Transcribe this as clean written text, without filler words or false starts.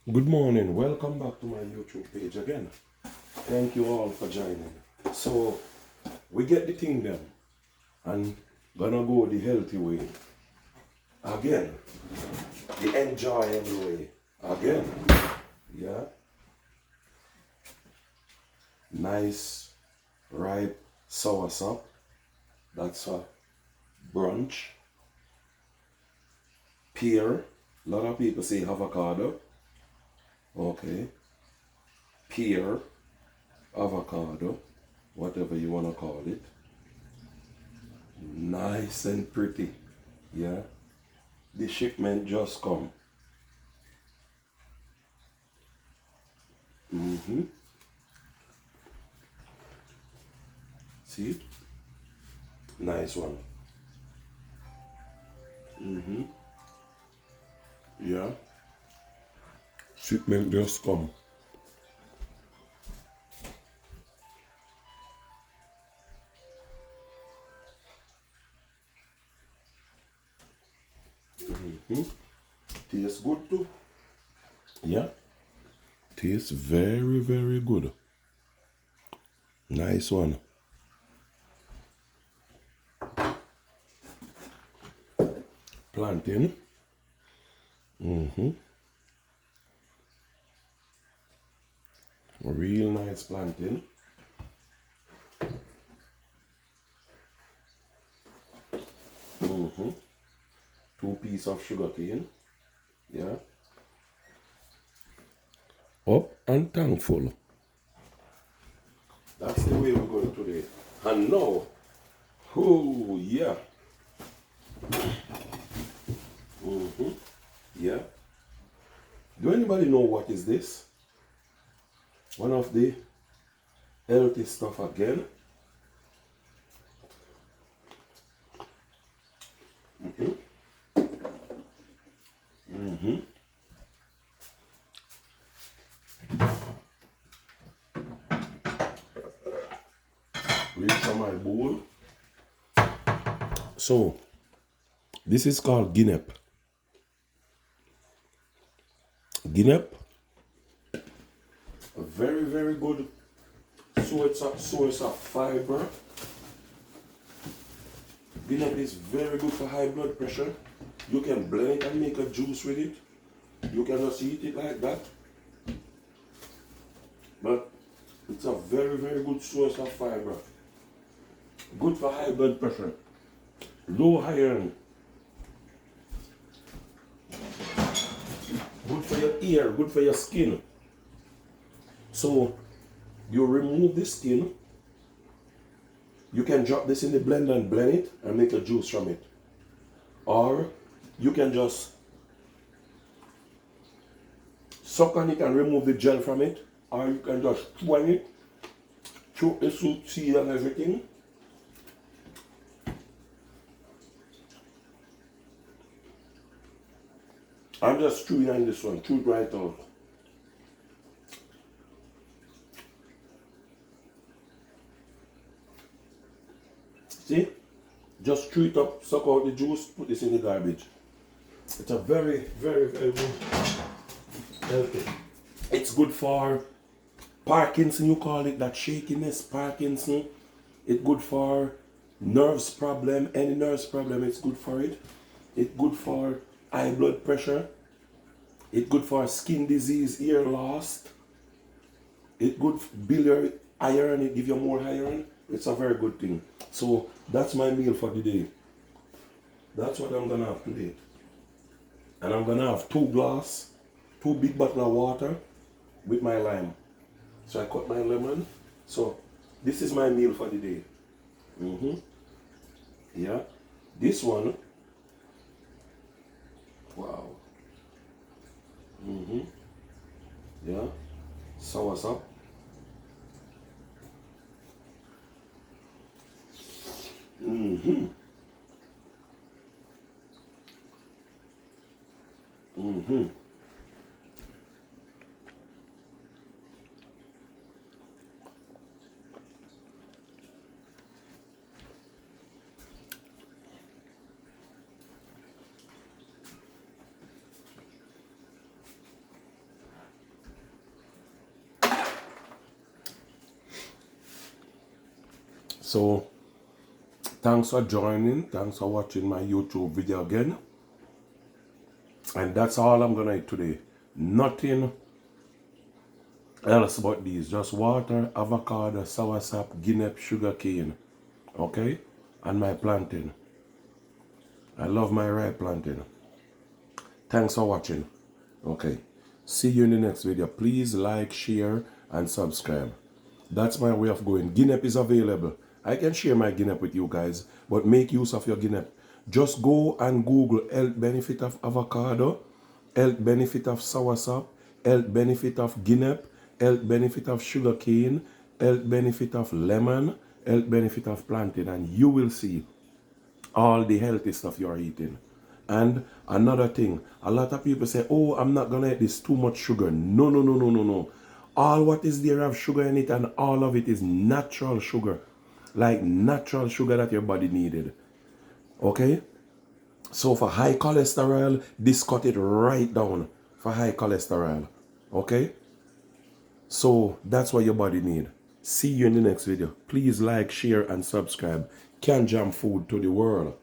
Good morning, welcome back to my YouTube page again. Thank you all for joining. So, we get the thing done and gonna go the healthy way. Again, the enjoyable way. Again, yeah. Nice, ripe soursop. That's a brunch. Pear. A lot of people say avocado. Okay. Pear, avocado, whatever you want to call it. Nice and pretty. Yeah. The shipment just come. See? Nice one. Yeah. Shipment just come. Tastes good too. Yeah. Tastes very, very good. Nice one. Plantain. Real nice plantain. Two pieces of sugarcane. Yeah. Up and thankful. That's the way we're going today. And now, oh yeah. Yeah. Do anybody know what is this? One of the healthy stuff again. Reach from my bowl. So, this is called guinep. Guinep, a very, very good source of fiber. Guinep is very good for high blood pressure. You can blend it and make a juice with it. You can just eat it like that. But it's a very, very good source of fiber. Good for high blood pressure. Low iron. Good for your ear, good for your skin. So you remove the skin. You can drop this in the blender and blend it and make a juice from it. Or you can just suck on it and remove the gel from it. Or you can just chew on it, chew the soup seed and everything. I'm just chewing on this one, chew it right out. See? Just chew it up, suck out the juice, put this in the garbage. It's a very, very, very good healthy. It's good for Parkinson, you call it, that shakiness, Parkinson. It's good for nerves problem, any nerves problem, it's good for it. It's good for high blood pressure. It's good for skin disease, hair loss. It's good for biliary iron, it gives you more iron. It's a very good thing. So that's my meal for the day. That's what I'm gonna have today. And I'm gonna have two big bottles of water with my lime. So I cut my lemon. So this is my meal for the day. Yeah. This one. Wow. Yeah. Soursop. So thanks for joining. Thanks for watching my YouTube video again. And that's all I'm gonna eat today. Nothing else but these. Just water, avocado, soursop, guinea, sugarcane. Okay? And my plantain. I love my ripe plantain. Thanks for watching. Okay. See you in the next video. Please like, share, and subscribe. That's my way of going. Guinea is available. I can share my guinea with you guys, but make use of your guinea. Just go and Google health benefit of avocado, health benefit of soursop, health benefit of guinea, health benefit of sugarcane, health benefit of lemon, health benefit of plantain, and you will see all the healthy stuff you are eating. And another thing, a lot of people say, oh, I'm not gonna eat this, too much sugar. No, no, no, no, no, no. All what is there have sugar in it, and all of it is natural sugar. Like natural sugar that your body needed. Okay? So for high cholesterol, this cut it right down for high cholesterol. Okay? So that's what your body need. See you in the next video. Please like, share, and subscribe. Can jam food to the world.